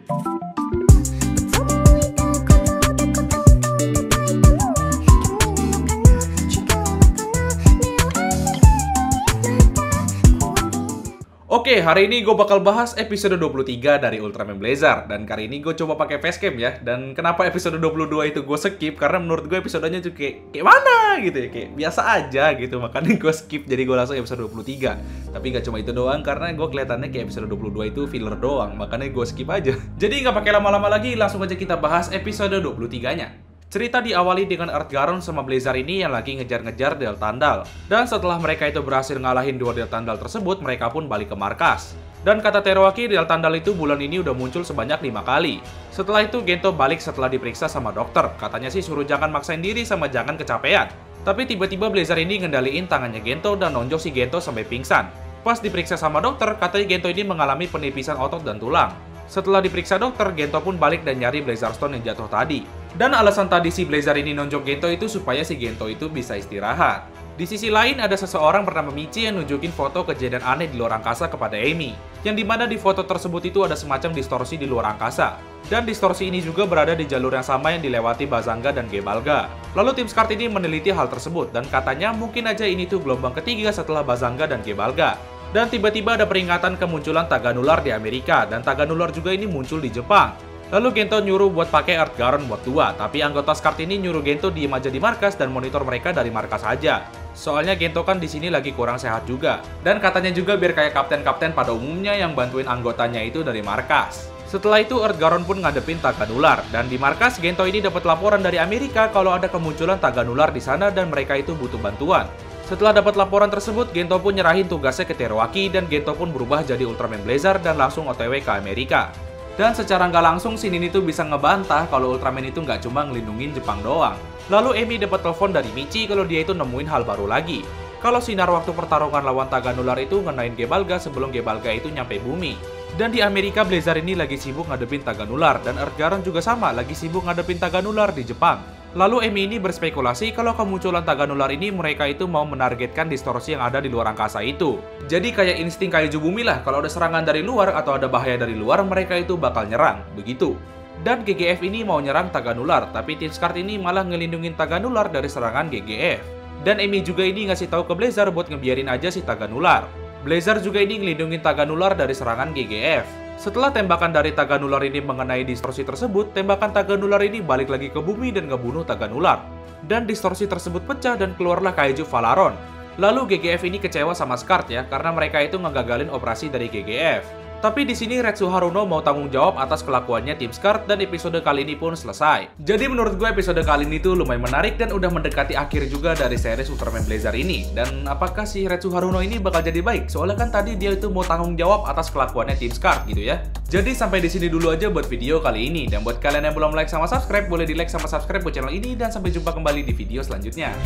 Oke, hari ini gue bakal bahas episode 23 dari Ultraman Blazar. Dan kali ini gue coba pakai facecam ya. Dan kenapa episode 22 itu gue skip? Karena menurut gue episodenya tuh kayak mana gitu ya. Kayak biasa aja gitu. Makanya gue skip, jadi gue langsung episode 23. Tapi gak cuma itu doang, karena gue kelihatannya kayak episode 22 itu filler doang. Makanya gue skip aja. Jadi gak pakai lama-lama lagi, langsung aja kita bahas episode 23-nya. Cerita diawali dengan Earthgarden sama Blazar ini yang lagi ngejar-ngejar Del Tandal. Dan setelah mereka itu berhasil ngalahin dua Del Tandal tersebut, mereka pun balik ke markas. Dan kata Teruaki, Del Tandal itu bulan ini udah muncul sebanyak 5 kali. Setelah itu Gento balik setelah diperiksa sama dokter. Katanya sih suruh jangan maksain diri sama jangan kecapean. Tapi tiba-tiba Blazar ini ngendaliin tangannya Gento dan nonjok si Gento sampai pingsan. Pas diperiksa sama dokter, katanya Gento ini mengalami penipisan otot dan tulang. Setelah diperiksa dokter, Gento pun balik dan nyari Blazar Stone yang jatuh tadi. Dan alasan tadi si Blazar ini nonjok Gento itu supaya si Gento itu bisa istirahat. Di sisi lain, ada seseorang bernama Michi yang nunjukin foto kejadian aneh di luar angkasa kepada Amy. Yang dimana di foto tersebut itu ada semacam distorsi di luar angkasa. Dan distorsi ini juga berada di jalur yang sama yang dilewati Bazanga dan Gebalga. Lalu tim Scart ini meneliti hal tersebut dan katanya mungkin aja ini tuh gelombang ketiga setelah Bazanga dan Gebalga. Dan tiba-tiba ada peringatan kemunculan Taganular di Amerika, dan Taganular juga ini muncul di Jepang. Lalu Gento nyuruh buat pakai Earthgarden buat 2, tapi anggota Scart ini nyuruh Gento diem aja di markas dan monitor mereka dari markas aja. Soalnya Gento kan di sini lagi kurang sehat juga. Dan katanya juga biar kayak kapten-kapten pada umumnya yang bantuin anggotanya itu dari markas. Setelah itu Earthgarden pun ngadepin Taganular, dan di markas Gento ini dapat laporan dari Amerika kalau ada kemunculan Taganular di sana dan mereka itu butuh bantuan. Setelah dapat laporan tersebut, Gento pun nyerahin tugasnya ke Teruaki dan Gento pun berubah jadi Ultraman Blazar dan langsung OTW ke Amerika. Dan secara nggak langsung si Nini tuh bisa ngebantah kalau Ultraman itu nggak cuma ngelindungin Jepang doang. Lalu Amy dapat telepon dari Michi kalau dia itu nemuin hal baru lagi. Kalau sinar waktu pertarungan lawan Taganular itu ngenain Gebalga sebelum Gebalga itu nyampe bumi. Dan di Amerika Blazar ini lagi sibuk ngadepin Taganular dan Earthgarden juga sama lagi sibuk ngadepin Taganular di Jepang. Lalu Amy ini berspekulasi kalau kemunculan Taganular ini mereka itu mau menargetkan distorsi yang ada di luar angkasa itu. Jadi kayak insting kaiju bumi lah, kalau ada serangan dari luar atau ada bahaya dari luar mereka itu bakal nyerang, begitu. Dan GGF ini mau nyerang Taganular, tapi tim Scart ini malah ngelindungin Taganular dari serangan GGF. Dan Amy juga ini ngasih tahu ke Blazar buat ngebiarin aja si Taganular. Blazar juga ini ngelindungin Taganular dari serangan GGF. Setelah tembakan dari Taganular ini mengenai distorsi tersebut, tembakan Taganular ini balik lagi ke bumi dan ngebunuh Taganular. Dan distorsi tersebut pecah dan keluarlah kaiju Valaron. Lalu GGF ini kecewa sama Scart ya, karena mereka itu ngegagalin operasi dari GGF. Tapi di sini Retsu Haruno mau tanggung jawab atas kelakuannya tim Scart dan episode kali ini pun selesai. Jadi menurut gue episode kali ini tuh lumayan menarik dan udah mendekati akhir juga dari series Ultraman Blazar ini. Dan apakah si Retsu Haruno ini bakal jadi baik? Soalnya kan tadi dia itu mau tanggung jawab atas kelakuannya tim Scart gitu ya. Jadi sampai di sini dulu aja buat video kali ini. Dan buat kalian yang belum like sama subscribe, boleh di like sama subscribe buat channel ini dan sampai jumpa kembali di video selanjutnya.